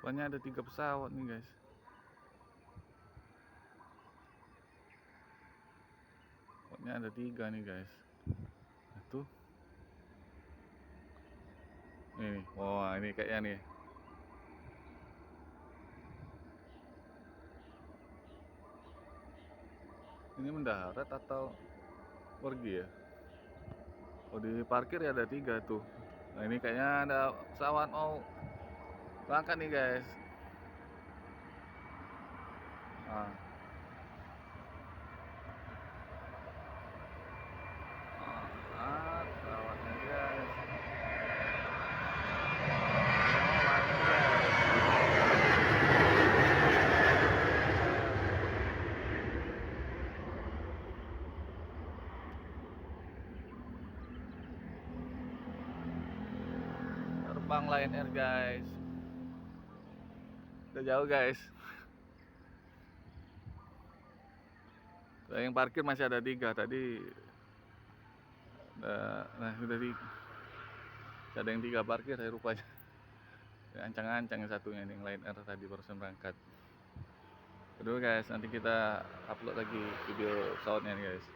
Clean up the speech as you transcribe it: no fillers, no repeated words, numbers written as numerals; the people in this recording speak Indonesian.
Rupanya ada 3 pesawat nih guys. Pokoknya ada 3 nih guys. Itu ini, wah ini kayaknya nih. Ini mendarat atau pergi ya? Oh di parkir ya ada 3 tuh. Nah ini kayaknya ada pesawat mau berangkat nih guys. Nah, pesawatnya guys. Oh, mati guys. Terbang Lion Air guys. Udah jauh guys. Yang parkir masih ada 3 tadi. Nah udah ada yang 3 parkir ya rupanya. Ancang-ancang yang satunya nih, yang Lion Air tadi barusan berangkat. Aduh guys, nanti kita upload lagi video pesawatnya nih guys.